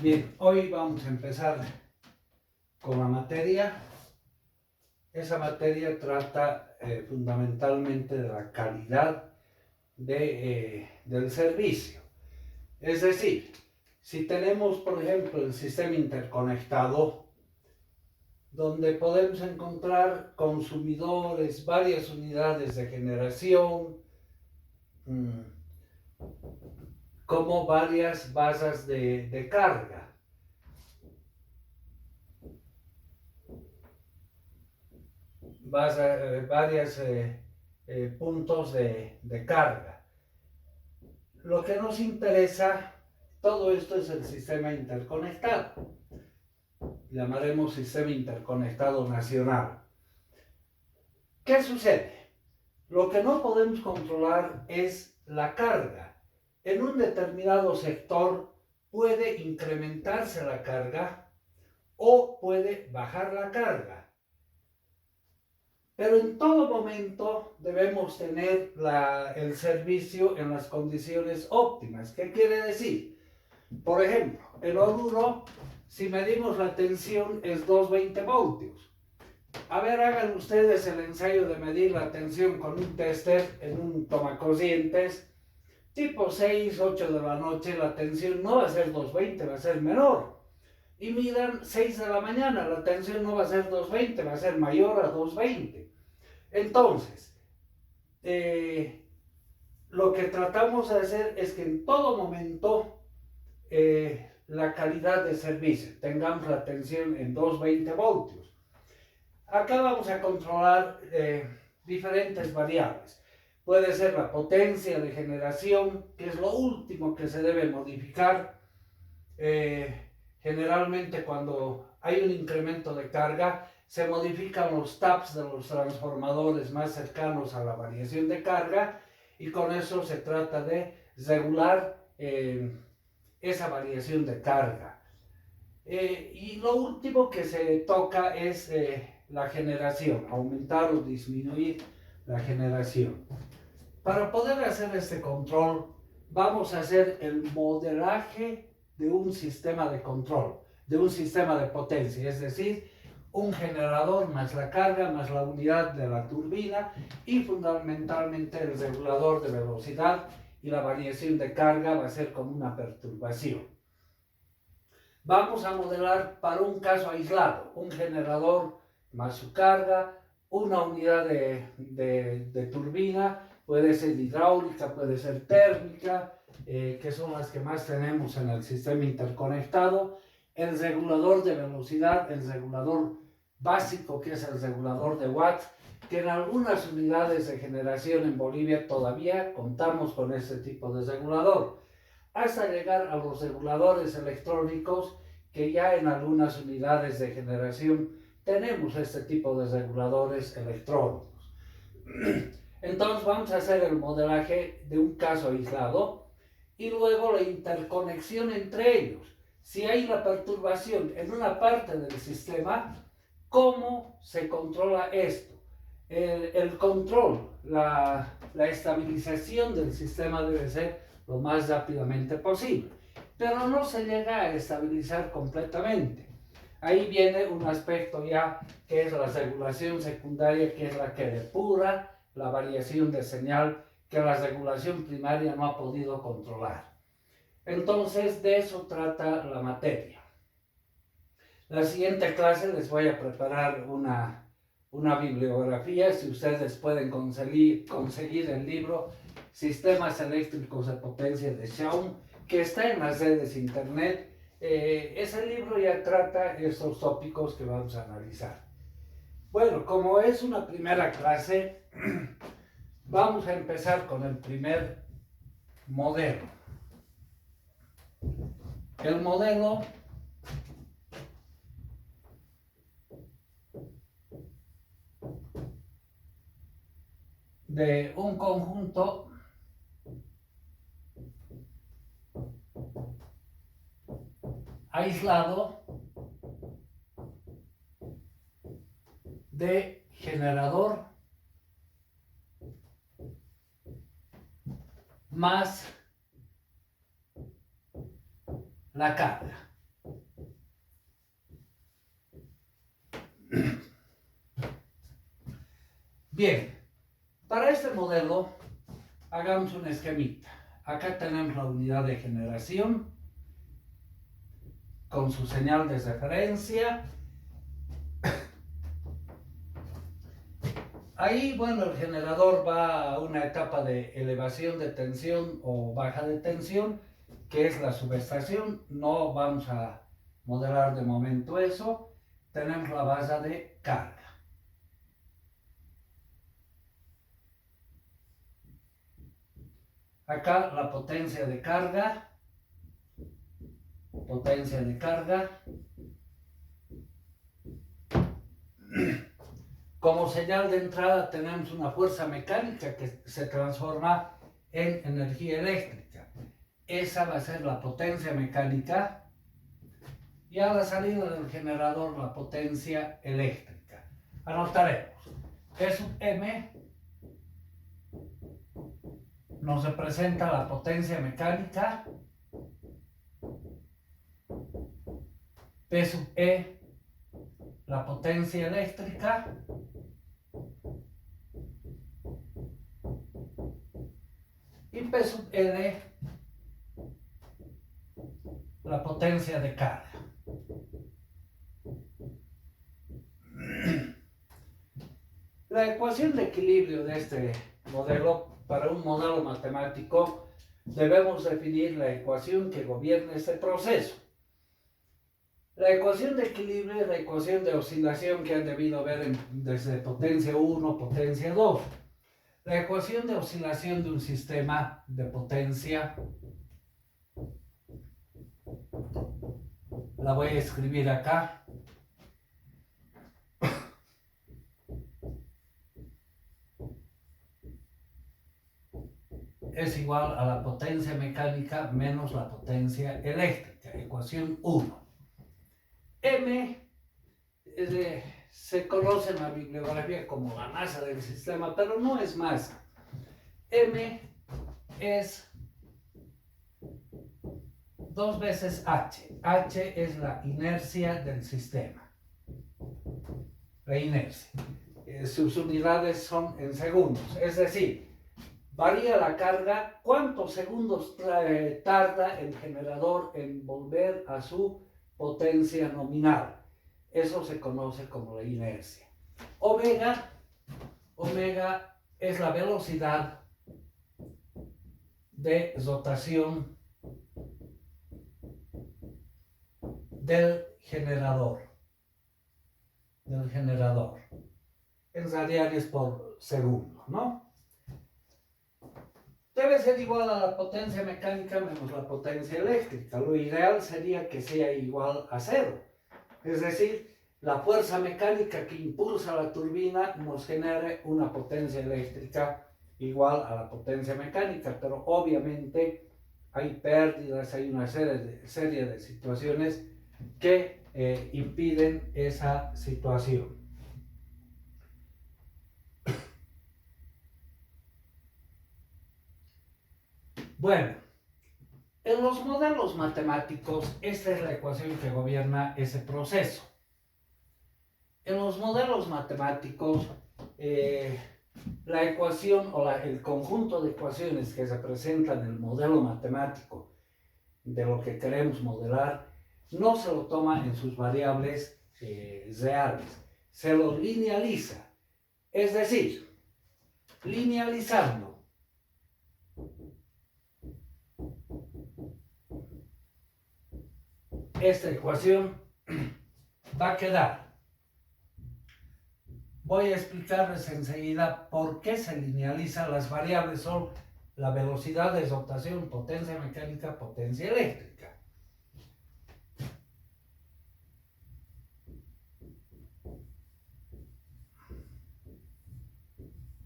Bien, hoy vamos a empezar con la materia. Esa materia trata fundamentalmente de la calidad del servicio. Es decir, si tenemos, por ejemplo, el sistema interconectado, donde podemos encontrar consumidores, varias unidades de generación, como varias bases de carga. Varios puntos de carga. Lo que nos interesa, todo esto es el sistema interconectado. Llamaremos sistema interconectado nacional. ¿Qué sucede? Lo que no podemos controlar es la carga. En un determinado sector puede incrementarse la carga o puede bajar la carga. Pero en todo momento debemos tener el servicio en las condiciones óptimas. ¿Qué quiere decir? Por ejemplo, en Oruro, si medimos la tensión es 220 voltios. A ver, hagan ustedes el ensayo de medir la tensión con un tester en un tomacocientes. Tipo 6, 8 de la noche, la tensión no va a ser 220, va a ser menor. Y midan 6 de la mañana, la tensión no va a ser 220, va a ser mayor a 220. Entonces, lo que tratamos de hacer es que en todo momento la calidad de servicio, tengamos la tensión en 220 voltios. Acá vamos a controlar diferentes variables. Puede ser la potencia de generación, que es lo último que se debe modificar. Generalmente cuando hay un incremento de carga, se modifican los taps de los transformadores más cercanos a la variación de carga y con eso se trata de regular esa variación de carga. Y lo último que se toca es la generación, aumentar o disminuir la generación. Para poder hacer este control, vamos a hacer el modelaje de un sistema de control, de un sistema de potencia, es decir, un generador más la carga, más la unidad de la turbina y fundamentalmente el regulador de velocidad y la variación de carga va a ser como una perturbación. Vamos a modelar para un caso aislado, un generador más su carga, una unidad de turbina, puede ser hidráulica, puede ser térmica, que son las que más tenemos en el sistema interconectado, el regulador de velocidad, el regulador básico que es el regulador de watts, que en algunas unidades de generación en Bolivia todavía contamos con este tipo de regulador, hasta llegar a los reguladores electrónicos que ya en algunas unidades de generación tenemos este tipo de reguladores electrónicos. Entonces vamos a hacer el modelaje de un caso aislado y luego la interconexión entre ellos. Si hay la perturbación en una parte del sistema, ¿cómo se controla esto? El control, la estabilización del sistema debe ser lo más rápidamente posible, pero no se llega a estabilizar completamente. Ahí viene un aspecto ya que es la regulación secundaria, que es la que depura la variación de señal que la regulación primaria no ha podido controlar. Entonces, de eso trata la materia. La siguiente clase les voy a preparar una bibliografía, si ustedes pueden conseguir el libro Sistemas Eléctricos de Potencia de Schaum, que está en las redes internet. Ese libro ya trata estos tópicos que vamos a analizar. Bueno, como es una primera clase, vamos a empezar con el primer modelo. El modelo de un conjunto aislado de generador más la carga. Bien, para este modelo hagamos un esquemita. Acá tenemos la unidad de generación con su señal de referencia. Ahí, bueno, el generador va a una etapa de elevación de tensión o baja de tensión, que es la subestación. No vamos a modelar de momento eso. Tenemos la base de carga. Acá la potencia de carga. Potencia de carga. Como señal de entrada tenemos una fuerza mecánica que se transforma en energía eléctrica. Esa va a ser la potencia mecánica y a la salida del generador la potencia eléctrica. Anotaremos. E sub M nos representa la potencia mecánica, P sub E la potencia eléctrica y P sub L la potencia de carga. La ecuación de equilibrio de este modelo, para un modelo matemático, debemos definir la ecuación que gobierna este proceso. La ecuación de equilibrio es la ecuación de oscilación que han debido ver desde potencia 1, potencia 2. La ecuación de oscilación de un sistema de potencia la voy a escribir acá. Es igual a la potencia mecánica menos la potencia eléctrica. Ecuación 1. M se conoce en la bibliografía como la masa del sistema, pero no es masa. M es 2 veces H. H es la inercia del sistema. La inercia. Sus unidades son en segundos. Es decir, varía la carga, cuántos segundos tarda el generador en volver a su potencia nominal. Eso se conoce como la inercia. Omega es la velocidad de rotación del generador. En radianes por segundo, ¿no? Debe ser igual a la potencia mecánica menos la potencia eléctrica. Lo ideal sería que sea igual a 0. Es decir, la fuerza mecánica que impulsa la turbina nos genere una potencia eléctrica igual a la potencia mecánica, pero obviamente hay pérdidas, hay una serie de situaciones que impiden esa situación. Bueno, en los modelos matemáticos, esta es la ecuación que gobierna ese proceso. En los modelos matemáticos, la ecuación o el conjunto de ecuaciones que se presentan en el modelo matemático de lo que queremos modelar, no se lo toma en sus variables reales, se lo linealiza. Es decir, linealizando esta ecuación va a quedar. Voy a explicarles enseguida por qué se linealizan las variables. Son la velocidad de rotación, potencia mecánica, potencia eléctrica.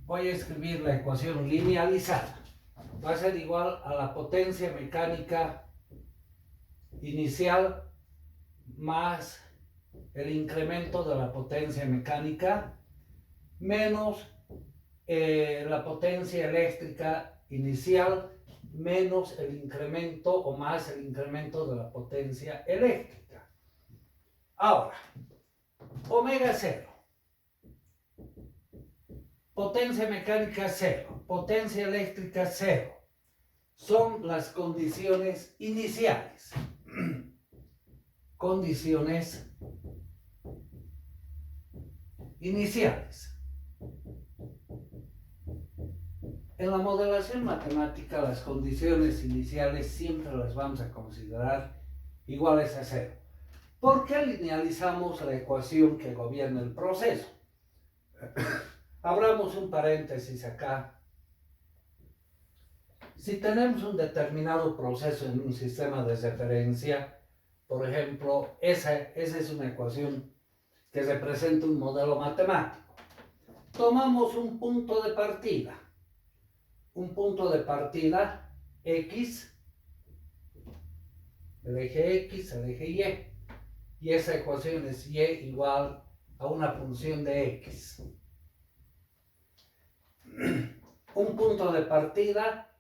Voy a escribir la ecuación linealizada. Va a ser igual a la potencia mecánica inicial más el incremento de la potencia mecánica menos la potencia eléctrica inicial menos el incremento o más el incremento de la potencia eléctrica. Ahora, omega 0. Potencia mecánica 0, potencia eléctrica 0. Son las condiciones iniciales. Condiciones iniciales. En la modelación matemática, las condiciones iniciales siempre las vamos a considerar iguales a 0. ¿Por qué linealizamos la ecuación que gobierna el proceso? Abramos un paréntesis acá. Si tenemos un determinado proceso en un sistema de referencia, por ejemplo, esa es una ecuación que representa un modelo matemático. Tomamos un punto de partida. Un punto de partida X, el eje X, el eje Y. Y esa ecuación es Y igual a una función de X. Un punto de partida,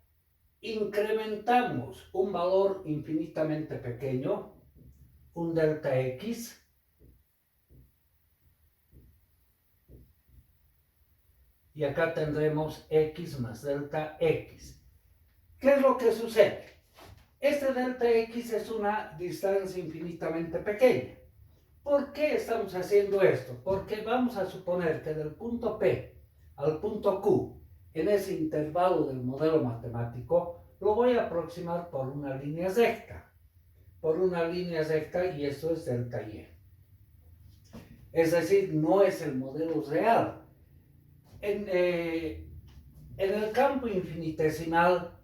incrementamos un valor infinitamente pequeño, un delta X, y acá tendremos X más delta X. ¿Qué es lo que sucede? Este delta X es una distancia infinitamente pequeña. ¿Por qué estamos haciendo esto? Porque vamos a suponer que del punto P al punto Q, en ese intervalo del modelo matemático, lo voy a aproximar por una línea recta. Por una línea recta, y esto es delta Y. Es decir, no es el modelo real. En el campo infinitesimal,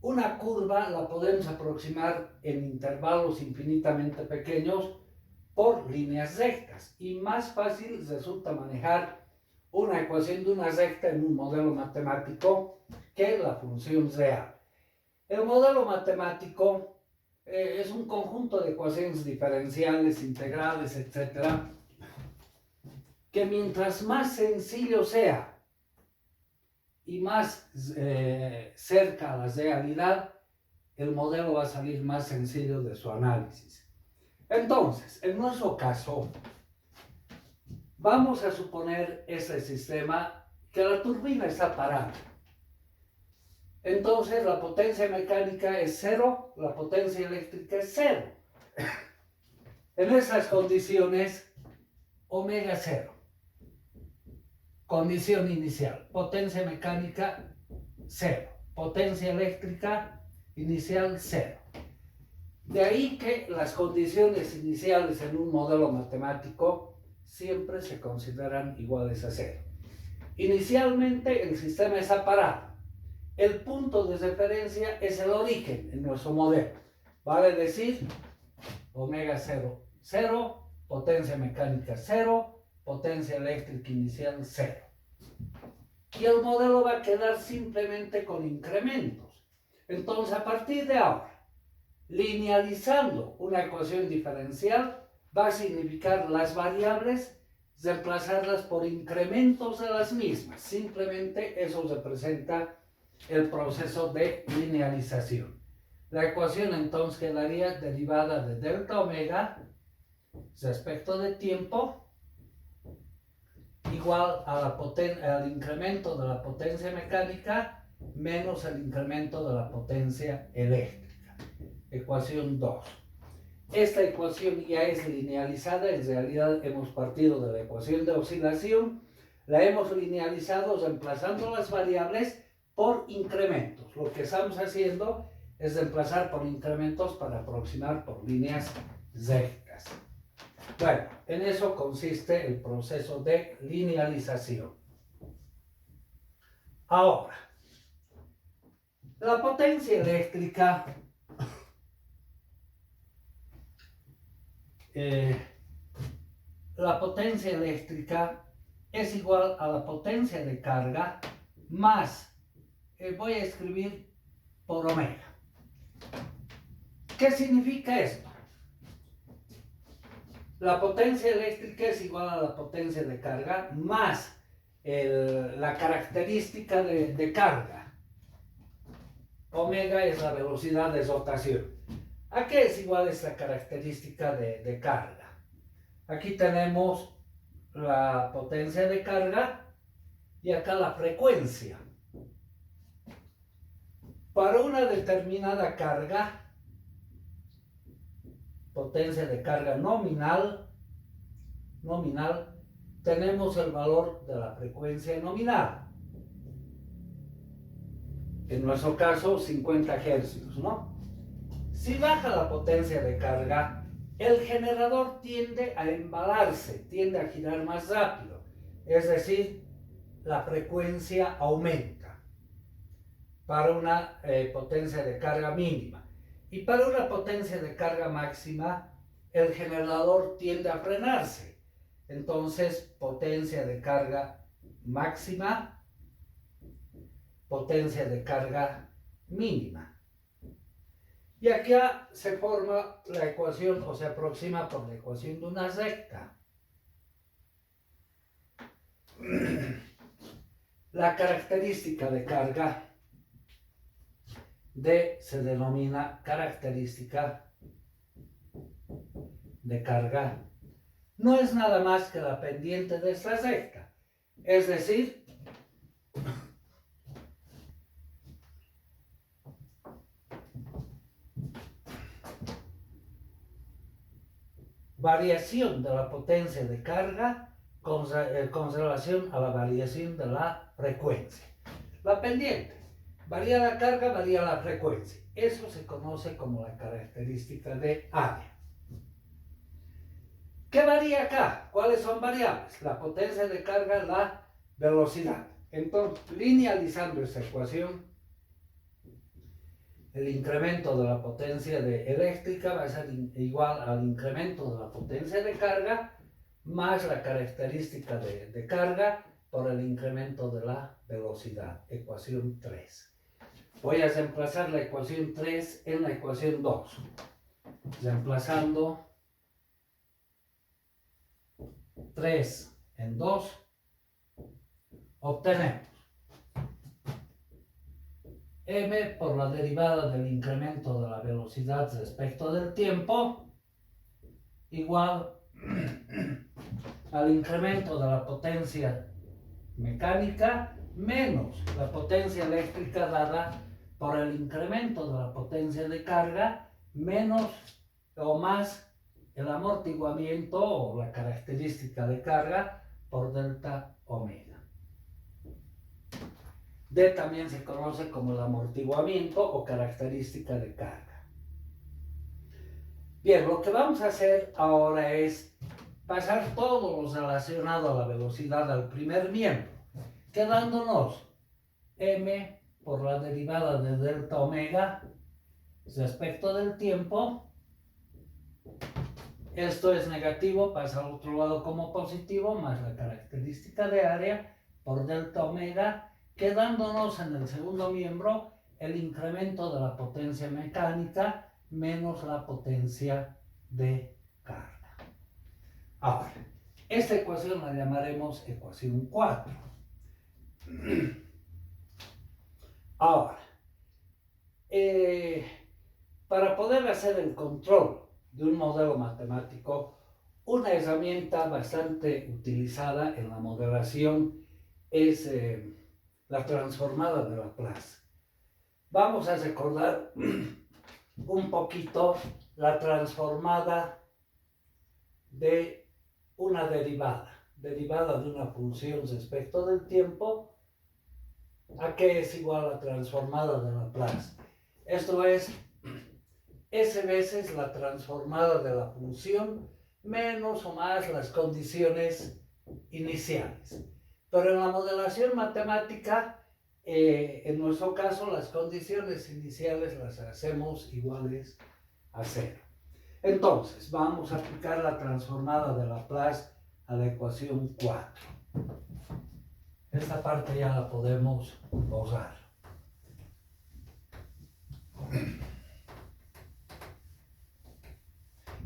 una curva la podemos aproximar en intervalos infinitamente pequeños por líneas rectas, y más fácil resulta manejar una ecuación de una recta en un modelo matemático que la función real. El modelo matemático es un conjunto de ecuaciones diferenciales, integrales, etc., que mientras más sencillo sea y más cerca a la realidad, el modelo va a salir más sencillo de su análisis. Entonces, en nuestro caso, vamos a suponer ese sistema que la turbina está parada. Entonces, la potencia mecánica es 0, la potencia eléctrica es 0. En esas condiciones, omega 0. Condición inicial, potencia mecánica 0, potencia eléctrica inicial 0. De ahí que las condiciones iniciales en un modelo matemático siempre se consideran iguales a 0. Inicialmente el sistema está parado. El punto de referencia es el origen en nuestro modelo. Vale decir, omega 0, 0, potencia mecánica 0, potencia eléctrica inicial 0. Y el modelo va a quedar simplemente con incrementos. Entonces, a partir de ahora, linealizando una ecuación diferencial va a significar las variables reemplazarlas por incrementos de las mismas. Simplemente eso representa el proceso de linealización. La ecuación entonces quedaría derivada de delta omega respecto de tiempo igual a al incremento de la potencia mecánica menos el incremento de la potencia eléctrica. Ecuación 2. Esta ecuación ya es linealizada, en realidad hemos partido de la ecuación de oscilación, la hemos linealizado reemplazando las variables por incrementos. Lo que estamos haciendo es reemplazar por incrementos para aproximar por líneas rectas. Bueno, en eso consiste el proceso de linealización. Ahora, la potencia eléctrica es igual a la potencia de carga más, voy a escribir por omega. ¿Qué significa esto? La potencia eléctrica es igual a la potencia de carga más la característica de carga. Omega es la velocidad de rotación. ¿A qué es igual esta característica de carga? Aquí tenemos la potencia de carga y acá la frecuencia. Para una determinada carga, potencia de carga nominal, tenemos el valor de la frecuencia nominal. En nuestro caso, 50 hercios, ¿no? Si baja la potencia de carga, el generador tiende a embalarse, tiende a girar más rápido. Es decir, la frecuencia aumenta para una potencia de carga mínima. Y para una potencia de carga máxima, el generador tiende a frenarse. Entonces, potencia de carga máxima, potencia de carga mínima. Y acá se forma la ecuación, o se aproxima por la ecuación de una recta. La característica de carga D se denomina característica de carga. No es nada más que la pendiente de esta recta. Es decir, variación de la potencia de carga con relación a la variación de la frecuencia. La pendiente, varía la carga, varía la frecuencia. Eso se conoce como la característica de área. ¿Qué varía acá? ¿Cuáles son variables? La potencia de carga, la velocidad. Entonces, linealizando esta ecuación, el incremento de la potencia eléctrica va a ser igual al incremento de la potencia de carga más la característica de carga por el incremento de la velocidad. Ecuación 3. Voy a reemplazar la ecuación 3 en la ecuación 2. Reemplazando 3 en 2, obtenemos m por la derivada del incremento de la velocidad respecto del tiempo igual al incremento de la potencia mecánica menos la potencia eléctrica dada por el incremento de la potencia de carga menos o más el amortiguamiento o la característica de carga por delta omega. D también se conoce como el amortiguamiento o característica de carga. Bien, lo que vamos a hacer ahora es pasar todo lo relacionado a la velocidad al primer miembro, quedándonos m por la derivada de delta omega respecto del tiempo. Esto es negativo, pasa al otro lado como positivo, más la característica de área por delta omega, quedándonos en el segundo miembro el incremento de la potencia mecánica menos la potencia de carga. Ahora, esta ecuación la llamaremos ecuación 4. Ahora, para poder hacer el control de un modelo matemático, una herramienta bastante utilizada en la modelación es la transformada de Laplace. Vamos a recordar un poquito la transformada de una derivada de una función respecto del tiempo, a que es igual a la transformada de Laplace. Esto es S veces la transformada de la función menos o más las condiciones iniciales. Pero en la modelación matemática, en nuestro caso, las condiciones iniciales las hacemos iguales a 0. Entonces, vamos a aplicar la transformada de Laplace a la ecuación 4. Esta parte ya la podemos borrar.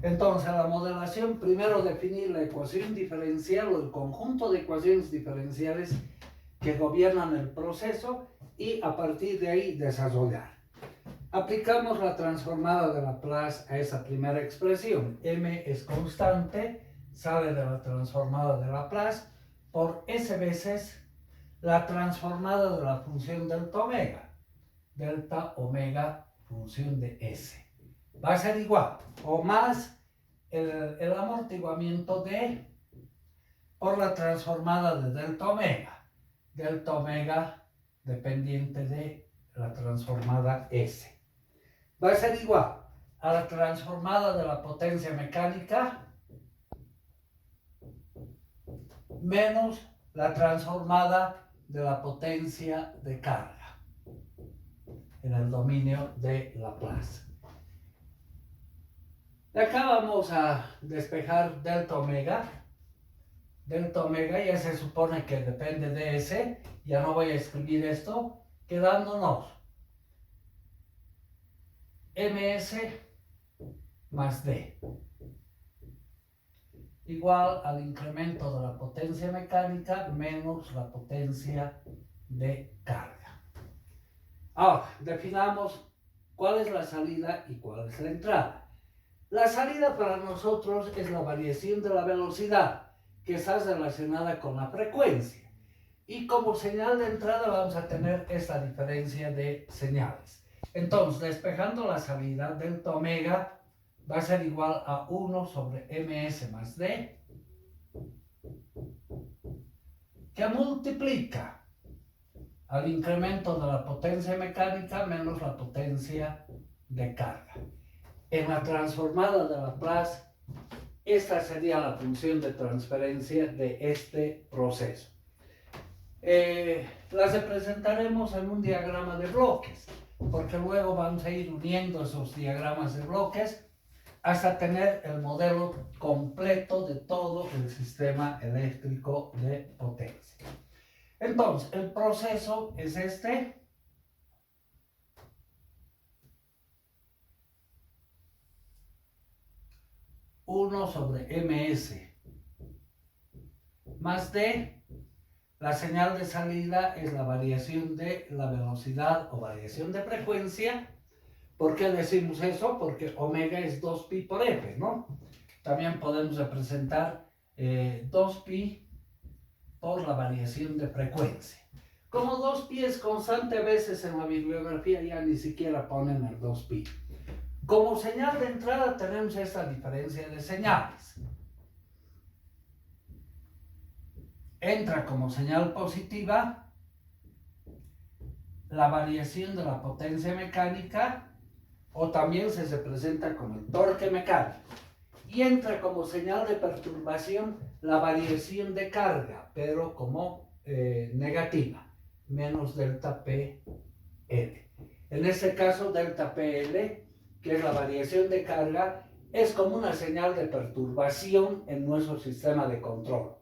Entonces, la modelación, primero definir la ecuación diferencial o el conjunto de ecuaciones diferenciales que gobiernan el proceso y a partir de ahí desarrollar. Aplicamos la transformada de Laplace a esa primera expresión. M es constante, sale de la transformada de Laplace por S veces la transformada de la función delta omega. Delta omega función de S. Va a ser igual o más el amortiguamiento de por la transformada de delta omega. Delta omega dependiente de la transformada S. Va a ser igual a la transformada de la potencia mecánica menos la transformada de la potencia de carga en el dominio de Laplace. De acá vamos a despejar delta omega. Delta omega ya se supone que depende de S. Ya no voy a escribir esto, quedándonos ms más d igual al incremento de la potencia mecánica menos la potencia de carga. Ahora, definamos cuál es la salida y cuál es la entrada. La salida para nosotros es la variación de la velocidad, que está relacionada con la frecuencia. Y como señal de entrada vamos a tener esta diferencia de señales. Entonces, despejando la salida, delta omega va a ser igual a 1 sobre ms más d, que multiplica al incremento de la potencia mecánica menos la potencia de carga. En la transformada de Laplace, esta sería la función de transferencia de este proceso. Las representaremos en un diagrama de bloques, porque luego vamos a ir uniendo esos diagramas de bloques hasta tener el modelo completo de todo el sistema eléctrico de potencia. Entonces, el proceso es este. Uno sobre ms más d. La señal de salida es la variación de la velocidad o variación de frecuencia. ¿Por qué decimos eso? Porque omega es 2pi por f, ¿no? También podemos representar 2pi por la variación de frecuencia. Como 2pi es constante, a veces en la bibliografía ya ni siquiera ponen el 2pi. Como señal de entrada tenemos esta diferencia de señales. Entra como señal positiva la variación de la potencia mecánica, o también se representa como el torque mecánico. Y entra como señal de perturbación la variación de carga, pero como negativa, menos delta PL. En este caso, delta PL, que es la variación de carga, es como una señal de perturbación en nuestro sistema de control.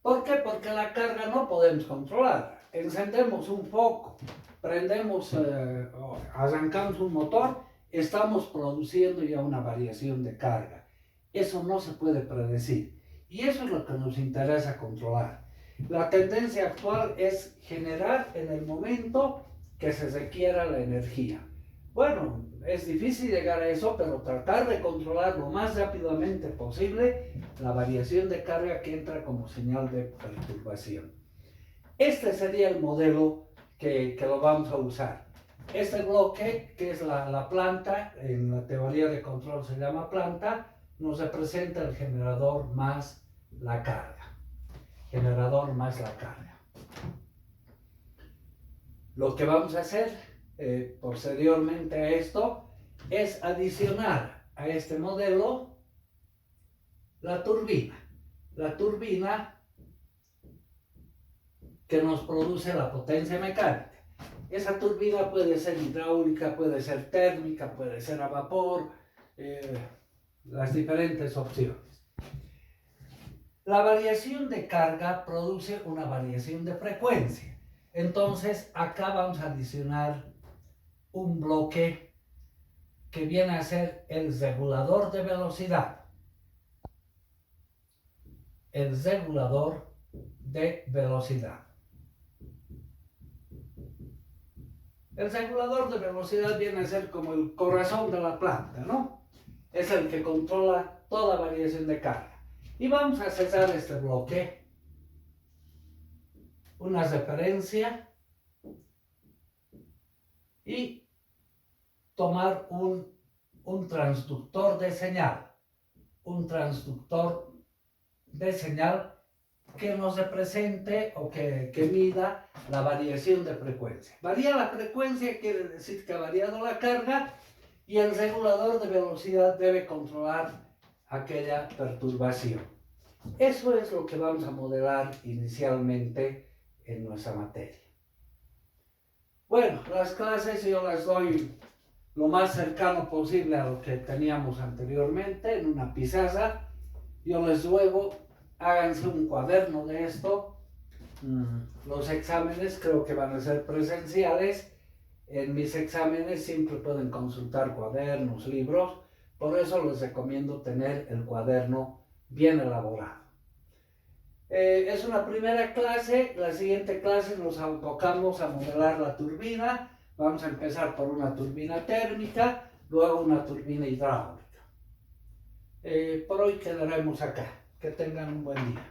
¿Por qué? Porque la carga no podemos controlar. Encendemos un foco, prendemos, arrancamos un motor, estamos produciendo ya una variación de carga. Eso no se puede predecir. Y eso es lo que nos interesa controlar. La tendencia actual es generar en el momento que se requiera la energía. Bueno, es difícil llegar a eso, pero tratar de controlar lo más rápidamente posible la variación de carga que entra como señal de perturbación. Este sería el modelo que lo vamos a usar. Este bloque, que es la planta, en la teoría de control se llama planta, nos representa el generador más la carga. Generador más la carga. Lo que vamos a hacer posteriormente a esto es adicionar a este modelo la turbina. La turbina que nos produce la potencia mecánica. Esa turbina puede ser hidráulica, puede ser térmica, puede ser a vapor, las diferentes opciones. La variación de carga produce una variación de frecuencia. Entonces, acá vamos a adicionar un bloque que viene a ser el regulador de velocidad. El regulador de velocidad. El regulador de velocidad viene a ser como el corazón de la planta, ¿no? Es el que controla toda variación de carga. Y vamos a cesar este bloque una referencia y tomar un transductor de señal. Un transductor de señal que nos represente o que mida la variación de frecuencia. Varía la frecuencia quiere decir que ha variado la carga y el regulador de velocidad debe controlar aquella perturbación. Eso es lo que vamos a modelar inicialmente en nuestra materia. Bueno, las clases yo las doy lo más cercano posible a lo que teníamos anteriormente en una pizarra. Yo les ruego, háganse un cuaderno de esto. Los exámenes creo que van a ser presenciales. En mis exámenes siempre pueden consultar cuadernos, libros. Por eso les recomiendo tener el cuaderno bien elaborado. Es una primera clase. La siguiente clase nos enfocamos a modelar la turbina. Vamos a empezar por una turbina térmica, luego una turbina hidráulica. Por hoy quedaremos acá. Que tengan un buen día.